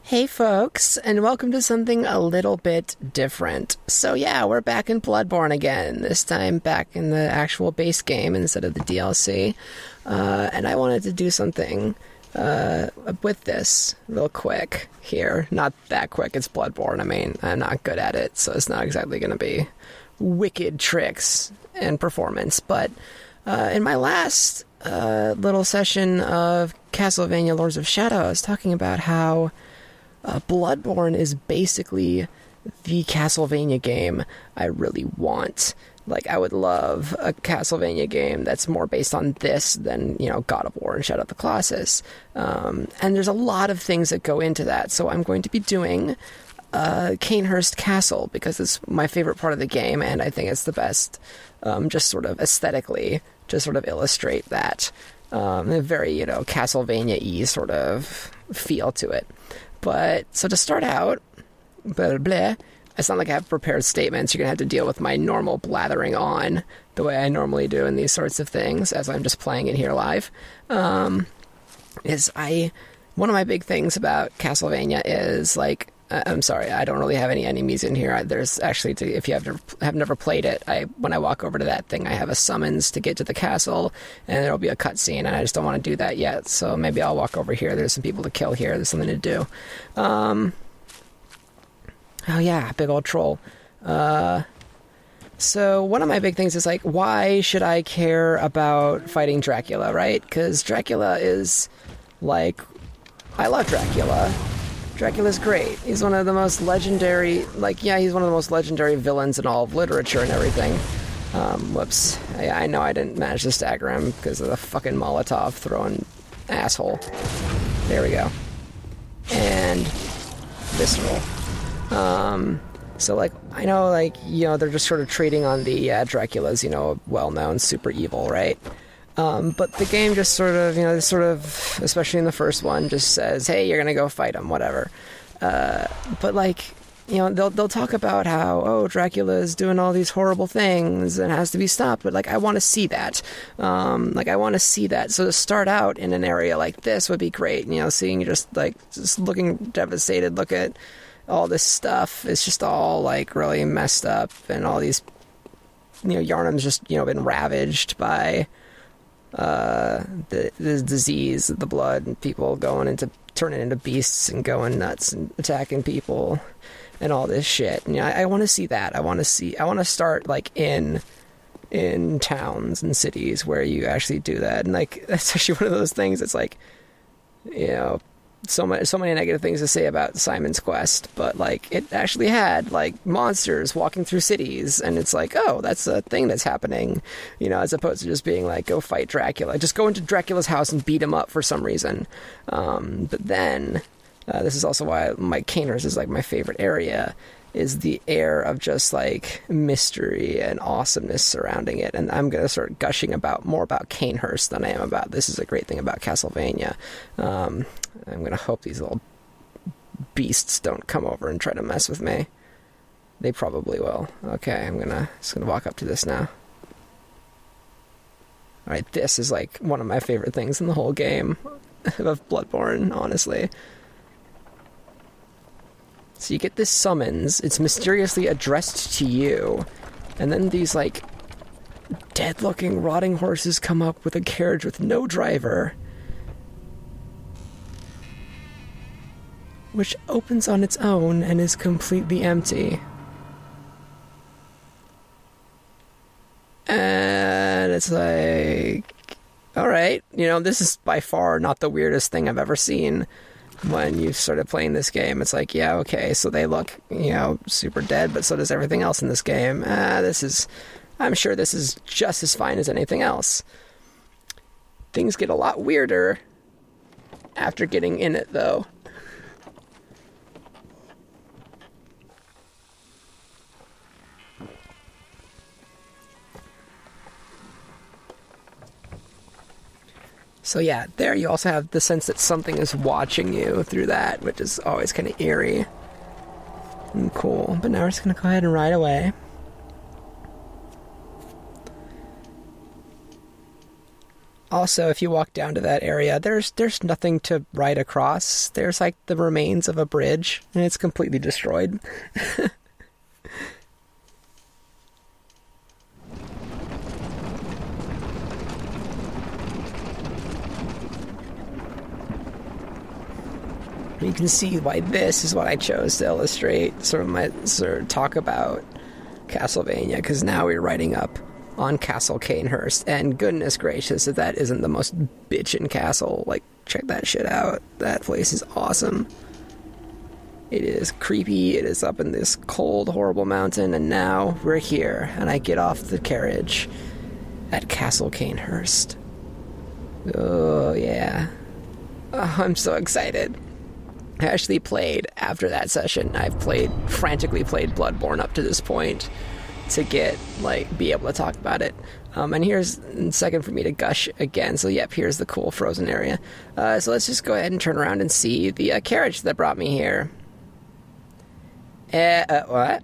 Hey folks, and welcome to something a little bit different. So yeah, we're back in Bloodborne again, this time back in the actual base game instead of the DLC. And I wanted to do something with this real quick here. Not that quick, it's Bloodborne. I mean, I'm not good at it, so it's not exactly going to be wicked tricks and performance. But in my last little session of Castlevania Lords of Shadow, I was talking about how Bloodborne is basically the Castlevania game I really want. Like, I would love a Castlevania game that's more based on this than, God of War and Shadow of the Colossus. And there's a lot of things that go into that. So I'm going to be doing Cainhurst Castle because it's my favorite part of the game, and I think it's the best, just sort of aesthetically, to sort of illustrate that. A very, Castlevania-y sort of feel to it. But, so to start out, it's not like I have prepared statements. You're going to have to deal with my normal blathering on the way I normally do in these sorts of things, as I'm just playing it here live. One of my big things about Castlevania is, like, I'm sorry, I don't really have any enemies in here. There's actually, if you have never played it, when I walk over to that thing, I have a summons to get to the castle, and there'll be a cutscene, and I just don't want to do that yet, so maybe I'll walk over here. There's some people to kill here. There's something to do. Oh yeah, big old troll. So one of my big things is, like, why should I care about fighting Dracula, right? Because Dracula is, like, I love Dracula. Dracula's great. He's one of the most legendary, he's one of the most legendary villains in all of literature and everything. Whoops. I know I didn't manage to stagger him because of the fucking Molotov throwing asshole. There we go. And visceral. So, like, I know, they're just sort of trading on the Dracula's, well-known super evil, right? But the game just sort of, especially in the first one, just says, hey, you're gonna go fight him, whatever. But, they'll talk about how, Dracula is doing all these horrible things and has to be stopped, but, I want to see that. I want to see that. So to start out in an area like this would be great, seeing just looking devastated, look at all this stuff. It's just all, really messed up, and all these, Yharnam's just, been ravaged by the disease, the blood, and people turning into beasts and going nuts and attacking people and all this shit. And I want to see that. I want to start in towns and cities where you actually do that. And that's actually one of those things. It's so many negative things to say about Simon's Quest, but it actually had monsters walking through cities, and it's that's a thing that's happening, as opposed to just being go fight Dracula, just go into Dracula's house and beat him up for some reason. But then this is also why my Cainhurst is my favorite area, is the air of just mystery and awesomeness surrounding it. And I'm going to start gushing more about Cainhurst than I am about this is a great thing about Castlevania. I'm going to hope these little beasts don't come over and try to mess with me. They probably will. Okay, I'm just gonna walk up to this now. Alright, this is one of my favorite things in the whole game of Bloodborne, honestly. So you get this summons, it's mysteriously addressed to you, and then these dead-looking, rotting horses come up with a carriage with no driver, which opens on its own and is completely empty. And it's alright, this is by far not the weirdest thing I've ever seen when you started playing this game. It's yeah, okay, so they look, super dead, but so does everything else in this game. I'm sure this is just as fine as anything else. Things get a lot weirder after getting in it, though. So yeah, there you also have the sense that something is watching you through that, which is always kind of eerie and cool. But now we're just going to go ahead and ride away. Also, if you walk down to that area, there's nothing to ride across. There's like the remains of a bridge, and it's completely destroyed. You can see why this is what I chose to illustrate sort of talk about Castlevania, because now we're writing up on Castle Cainhurst, and goodness gracious, if that isn't the most bitchin' castle, like, check that shit out. That place is awesome. It is creepy, it is up in this cold, horrible mountain, and now we're here, and I get off the carriage at Castle Cainhurst. Oh, yeah. Oh, I'm so excited. I actually played, after that session, frantically played Bloodborne up to this point, to be able to talk about it. And here's a second for me to gush again. So, yep, here's the cool frozen area. So let's just go ahead and turn around and see the carriage that brought me here. What?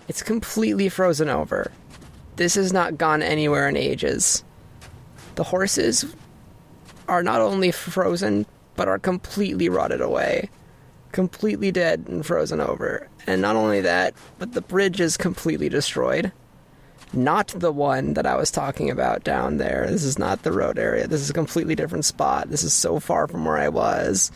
It's completely frozen over. This has not gone anywhere in ages. The horses are not only frozen, but are completely rotted away. Completely dead and frozen over. And not only that, but the bridge is completely destroyed. Not the one that I was talking about down there. This is not the road area. This is a completely different spot. This is so far from where I was.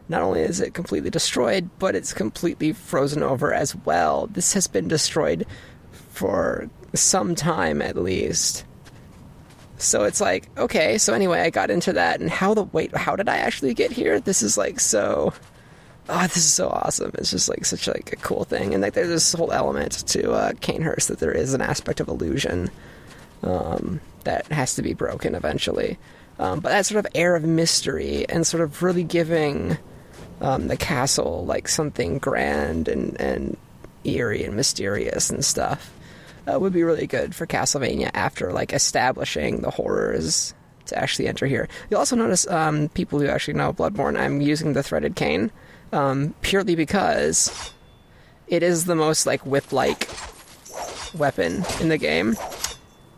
Not only is it completely destroyed, but it's completely frozen over as well. This has been destroyed for some time at least. So it's like, okay, so anyway, I got into that, and how did I actually get here? This is like so... Oh, this is so awesome. It's just like such like a cool thing. And like there's this whole element to Cainhurst that there is an aspect of illusion that has to be broken eventually. But that sort of air of mystery and sort of really giving the castle like something grand and eerie and mysterious and stuff would be really good for Castlevania after like establishing the horrors to actually enter here. You'll also notice people who actually know Bloodborne, I'm using the threaded cane. Purely because it is the most, like, whip-like weapon in the game.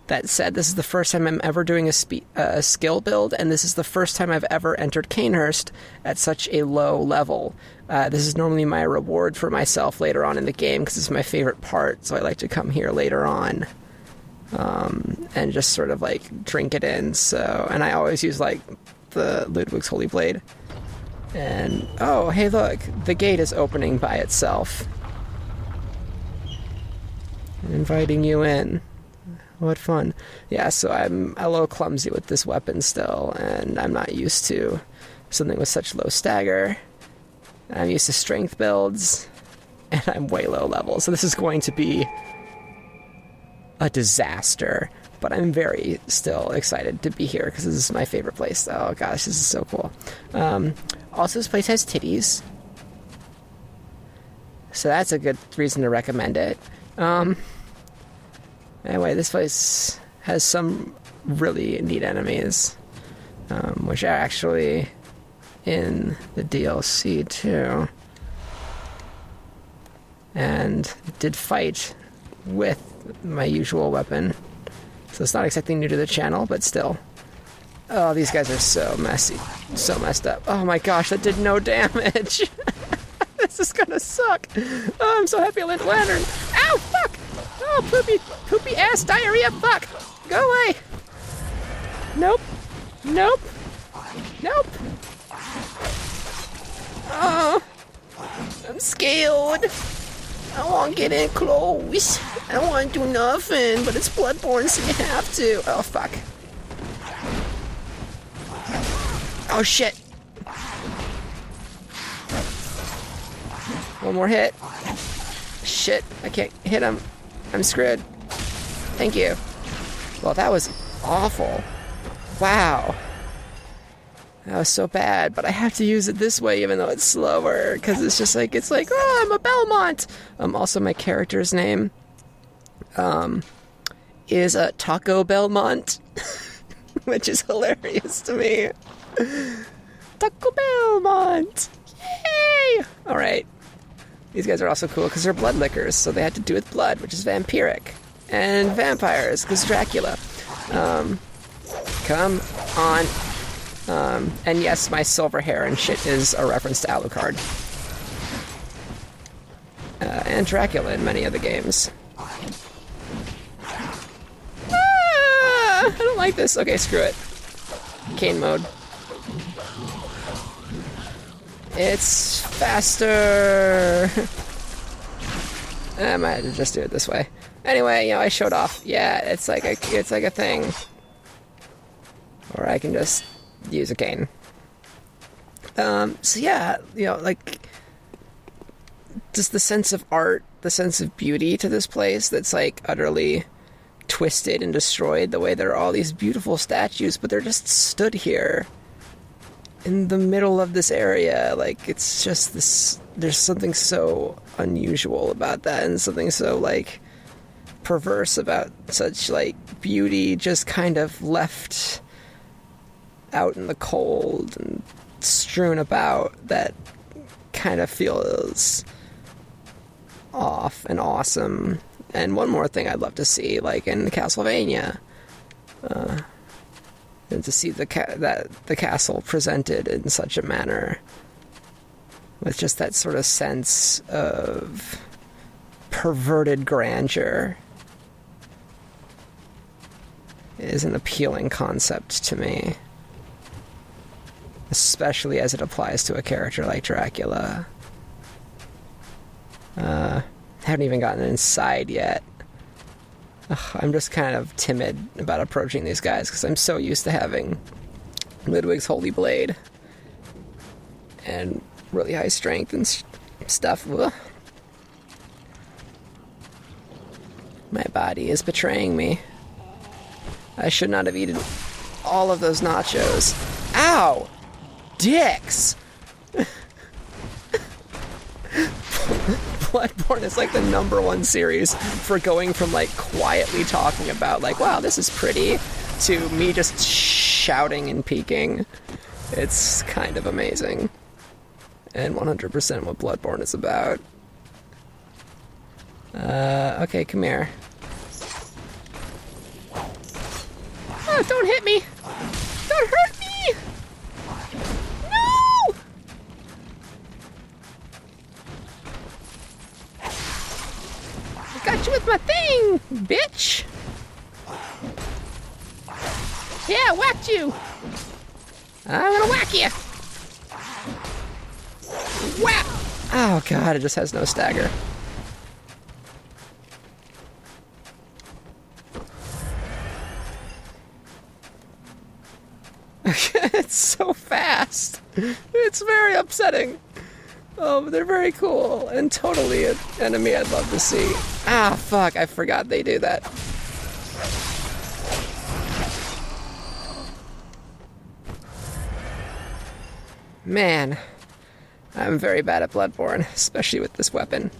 That said, this is the first time I'm ever doing a skill build, and this is the first time I've ever entered Cainhurst at such a low level. This is normally my reward for myself later on in the game, because it's my favorite part, so I like to come here later on. And just sort of, like, drink it in, so... And I always use, like, the Ludwig's Holy Blade. And, oh, hey look, the gate is opening by itself. I'm inviting you in. What fun. Yeah, so I'm a little clumsy with this weapon still, and I'm not used to something with such low stagger. I'm used to strength builds, and I'm way low level, so this is going to be a disaster. But I'm very still excited to be here, because this is my favorite place. Oh gosh, this is so cool. Also, this place has titties, so that's a good reason to recommend it. Anyway, this place has some really neat enemies, which are actually in the DLC too, and did fight with my usual weapon, so it's not exactly new to the channel, but still. Oh, these guys are so messy. So messed up. Oh my gosh, that did no damage. This is gonna suck. Oh, I'm so happy I landed a lantern. Ow, fuck! Oh, poopy ass diarrhea, fuck! Go away! Nope. Nope. Nope. Oh, I'm scared. I won't get in close. I don't want to do nothing, but it's Bloodborne, so you have to. Oh, fuck. Oh, shit. One more hit. Shit, I can't hit him. I'm screwed. Thank you. Well, that was awful. Wow. That was so bad, but I have to use it this way even though it's slower, because it's just like, oh, I'm a Belmont! Also, my character's name is Taco Belmont, which is hilarious to me. Taco Belmont! Yay! Alright. These guys are also cool because they're blood lickers, so they had to do with blood, which is vampiric. and vampires, because Dracula. Come on. And yes, my silver hair and shit is a reference to Alucard. And Dracula in many of the games. I don't like this. Okay, screw it. Cain mode. It's faster. I might just do it this way. Anyway, you know, I showed off. Yeah, it's like a thing. Or I can just use a cane. So yeah, you know, like, just the sense of art, the sense of beauty to this place that's like utterly twisted and destroyed. The way there are all these beautiful statues, but they're just stood here in the middle of this area. Like, it's just this, there's something so unusual about that, and something so like perverse about such like beauty just kind of left out in the cold and strewn about, that kind of feels off and awesome. And one more thing I'd love to see, like in Castlevania, and to see the castle presented in such a manner, with just that sort of sense of perverted grandeur, is an appealing concept to me, especially as it applies to a character like Dracula. Haven't even gotten inside yet. I'm just kind of timid about approaching these guys because I'm so used to having Ludwig's Holy Blade and really high strength and stuff. Ugh. My body is betraying me. I should not have eaten all of those nachos. Ow! Dicks! Bloodborne is like the #1 series for going from like quietly talking about like, wow, this is pretty, to me just shouting and peeking. It's kind of amazing. And 100% what Bloodborne is about. Okay, come here. Oh, don't hit me! Don't hurt me! No! I got you with my thing, bitch! Yeah, I whacked you! I'm gonna whack you! Whap! Oh god, it just has no stagger. It's so fast. It's very upsetting. Oh, but they're very cool and totally an enemy I'd love to see. Ah, fuck, I forgot they do that. Man, I'm very bad at Bloodborne, especially with this weapon.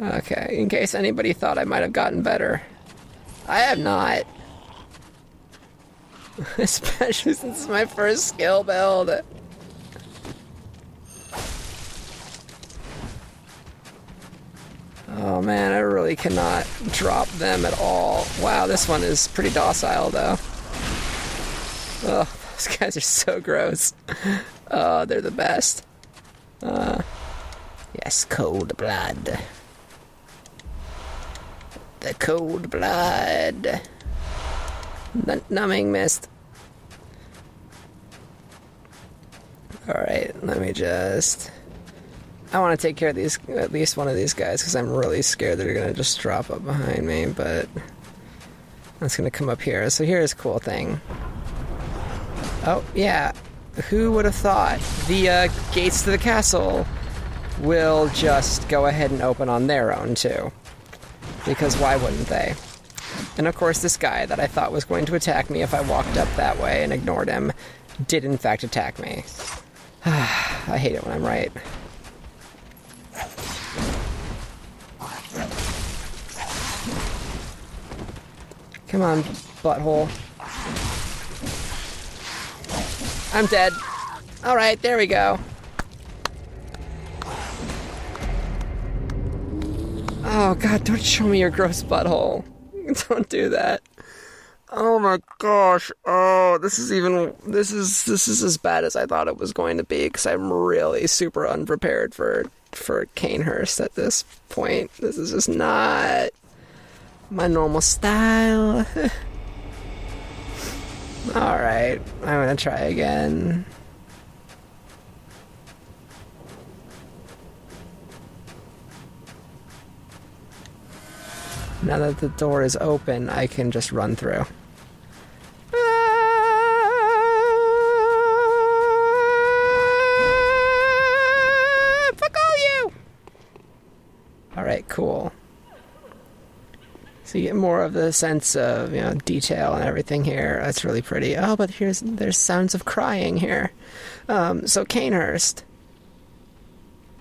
Okay, in case anybody thought I might have gotten better, I have not. Especially since it's my first skill build. Oh man, I really cannot drop them at all. Wow, this one is pretty docile though. Oh, those guys are so gross. Oh, they're the best. Yes, cold blood. The cold blood. Numbing mist. Alright, let me just... I want to take care of these, at least one of these guys, because I'm really scared they're going to just drop up behind me, but... That's going to come up here. So here's a cool thing. Oh, yeah. Who would have thought the gates to the castle will just go ahead and open on their own, too? Because why wouldn't they? And of course, this guy that I thought was going to attack me if I walked up that way and ignored him did in fact attack me. I hate it when I'm right. Come on, butthole. I'm dead. Alright, there we go. Oh god, don't show me your gross butthole. Don't do that. Oh my gosh. Oh, this is as bad as I thought it was going to be, because I'm really super unprepared for Cainhurst at this point. This is just not my normal style. Alright, I'm gonna try again. Now that the door is open, I can just run through. Fuck all you! Alright, cool. So you get more of the sense of, detail and everything here. That's really pretty. Oh, but there's sounds of crying here. So Cainhurst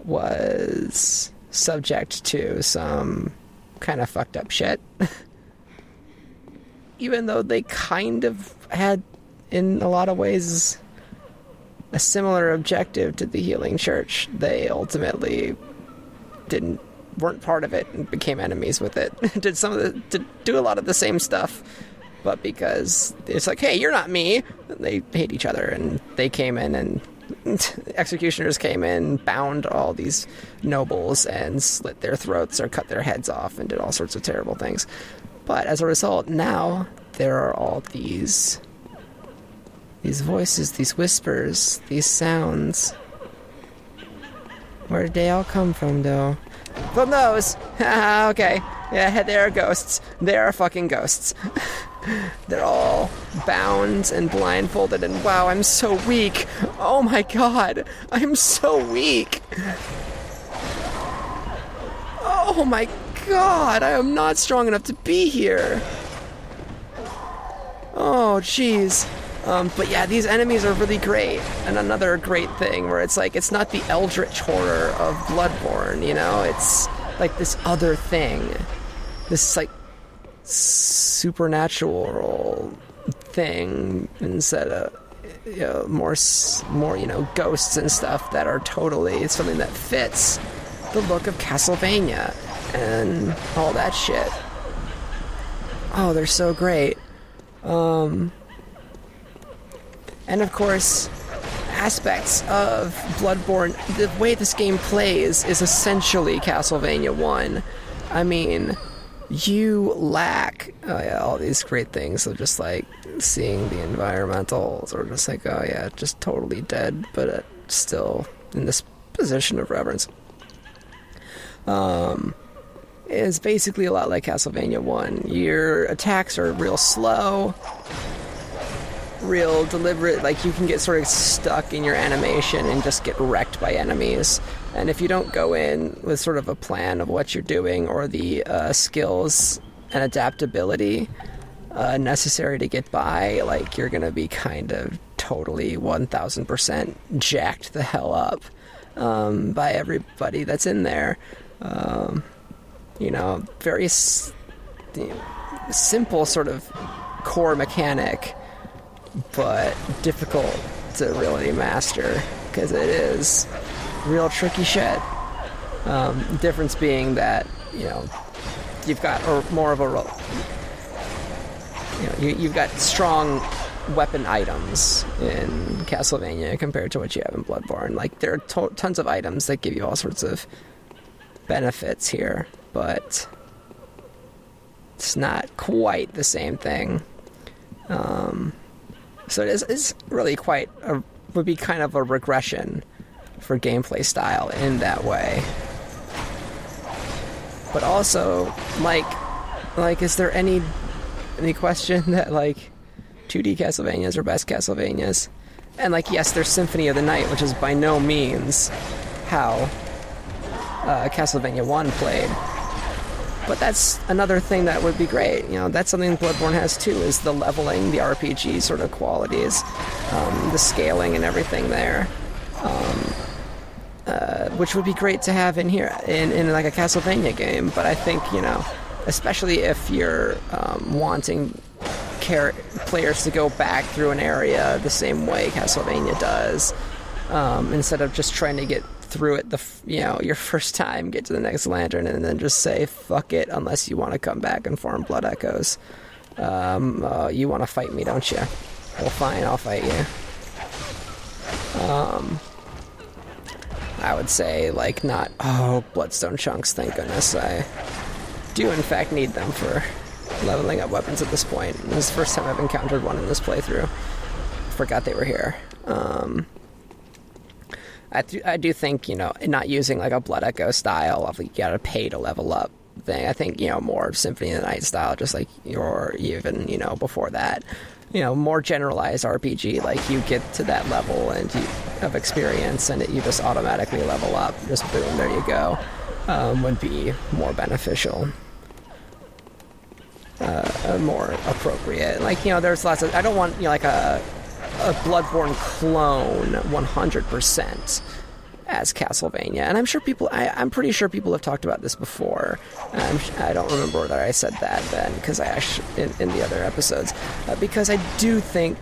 was subject to some kind of fucked up shit. Even though they kind of had, in a lot of ways, a similar objective to the Healing Church, they ultimately weren't part of it and became enemies with it. Did do a lot of the same stuff, but because it's like, hey, you're not me, they hate each other, and they came in and executioners came in, bound all these nobles and slit their throats or cut their heads off and did all sorts of terrible things. But as a result, now there are all these voices, these whispers, these sounds. Where did they all come from, though? From those! Okay. Yeah, they are ghosts. They are fucking ghosts. They're all bound and blindfolded, and wow, I'm so weak. Oh my god, I'm so weak. Oh my god, I am not strong enough to be here. Oh, jeez. But yeah, these enemies are really great. And another great thing where it's like, it's not the eldritch horror of Bloodborne, It's like this other thing. This, like, supernatural thing instead of, more, ghosts and stuff that are totally something that fits the look of Castlevania and all that shit. Oh, they're so great. And of course, aspects of Bloodborne, the way this game plays is essentially Castlevania 1. I mean, you lack all these great things of just like seeing the environmentals, or just like, oh yeah, just totally dead, but still in this position of reverence. It's basically a lot like Castlevania 1. Your attacks are real slow, real deliberate, like you can get sort of stuck in your animation and just get wrecked by enemies. And if you don't go in with sort of a plan of what you're doing, or the skills and adaptability necessary to get by, like you're gonna be kind of totally 1000% jacked the hell up by everybody that's in there. Very simple sort of core mechanic, but difficult to really master because it is real tricky shit. Difference being that you've got you've got strong weapon items in Castlevania compared to what you have in Bloodborne. Like there are tons of items that give you all sorts of benefits here, but it's not quite the same thing. So it's really would be kind of a regression for gameplay style in that way. But also, like, is there any question that, like, 2D Castlevanias are best Castlevanias? And, like, yes, there's Symphony of the Night, which is by no means how Castlevania 1 played. But that's another thing that would be great. That's something Bloodborne has too, is the leveling, the RPG sort of qualities, the scaling and everything there. Which would be great to have in here, in like a Castlevania game. But I think, especially if you're wanting players to go back through an area the same way Castlevania does, instead of just trying to get through it your first time, get to the next lantern, and then just say fuck it unless you want to come back and farm blood echoes. You want to fight me, don't you? Well, fine, I'll fight you. I would say, like, not... Oh, bloodstone chunks, thank goodness. I do, in fact, need them for leveling up weapons at this point. This is the first time I've encountered one in this playthrough. Forgot they were here. I do think, not using, like, a Blood Echo style of, like, you gotta pay to level up thing. I think, more Symphony of the Night style, just like, or even, before that. More generalized RPG, like you get to that level and of experience and you just automatically level up, just boom, there you go, would be more beneficial, more appropriate. Like, there's lots of, I don't want, like a Bloodborne clone 100% as Castlevania, and I'm pretty sure people have talked about this before. I don't remember whether I said that then, because I actually in the other episodes, because I do think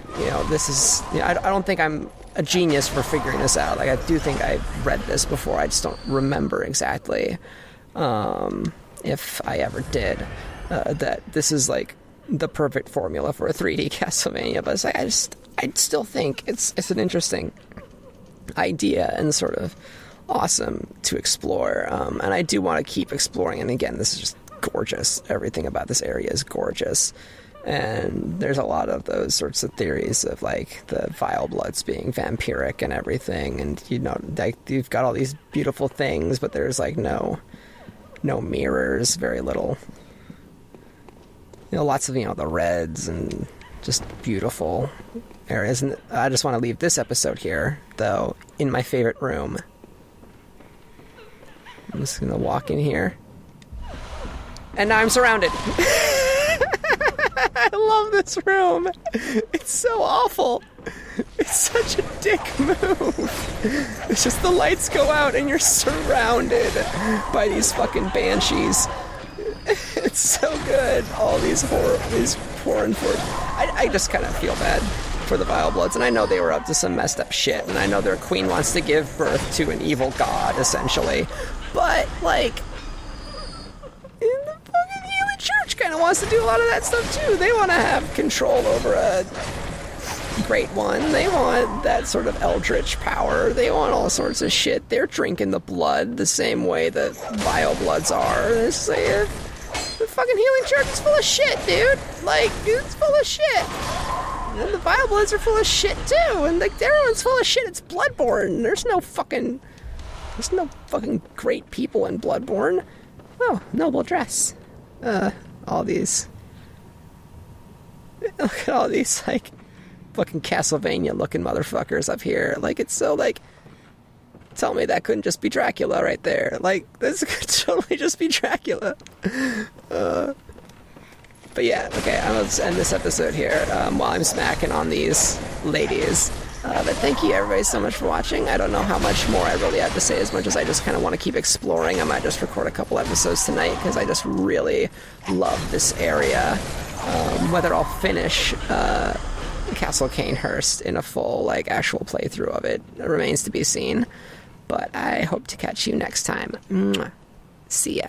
this is I don't think I'm a genius for figuring this out. Like, I do think I read this before. I just don't remember exactly if I ever did. That this is like the perfect formula for a 3D Castlevania, but it's like I still think it's an interesting idea and sort of awesome to explore, and I do want to keep exploring. And again, this is just gorgeous. Everything about this area is gorgeous, and there's a lot of those sorts of theories of like the vile bloods being vampiric and everything, and like you've got all these beautiful things, but there's like no mirrors, very little, lots of the reds and just beautiful areas. And I just want to leave this episode here, though, in my favorite room. I'm just gonna walk in here, and now I'm surrounded. I love this room. It's so awful. It's such a dick move. It's just the lights go out and you're surrounded by these fucking banshees. It's so good. All these poor and poor. I just kind of feel bad for the Vile Bloods, and I know they were up to some messed up shit, and I know their queen wants to give birth to an evil god, essentially. But, like, the fucking Healing Church kind of wants to do a lot of that stuff, too. They want to have control over a Great One. They want that sort of eldritch power. They want all sorts of shit. They're drinking the blood the same way the Vile Bloods are. It's like, the fucking Healing Church is full of shit, dude. Like, it's full of shit. And the Vile Bloods are full of shit, too. And, like, everyone's full of shit. It's Bloodborne. There's no fucking great people in Bloodborne. Oh, noble dress. All these... Look at all these, like, fucking Castlevania-looking motherfuckers up here. Like, it's so, like... Tell me that couldn't just be Dracula right there. Like, this could totally just be Dracula. But yeah, okay, I'm going to end this episode here while I'm smacking on these ladies. But thank you everybody so much for watching. I don't know how much more I really have to say, as much as I just kind of want to keep exploring. I might just record a couple episodes tonight because I just really love this area. Whether I'll finish Castle Cainhurst in a full, like, actual playthrough of it remains to be seen. But I hope to catch you next time. Mwah. See ya.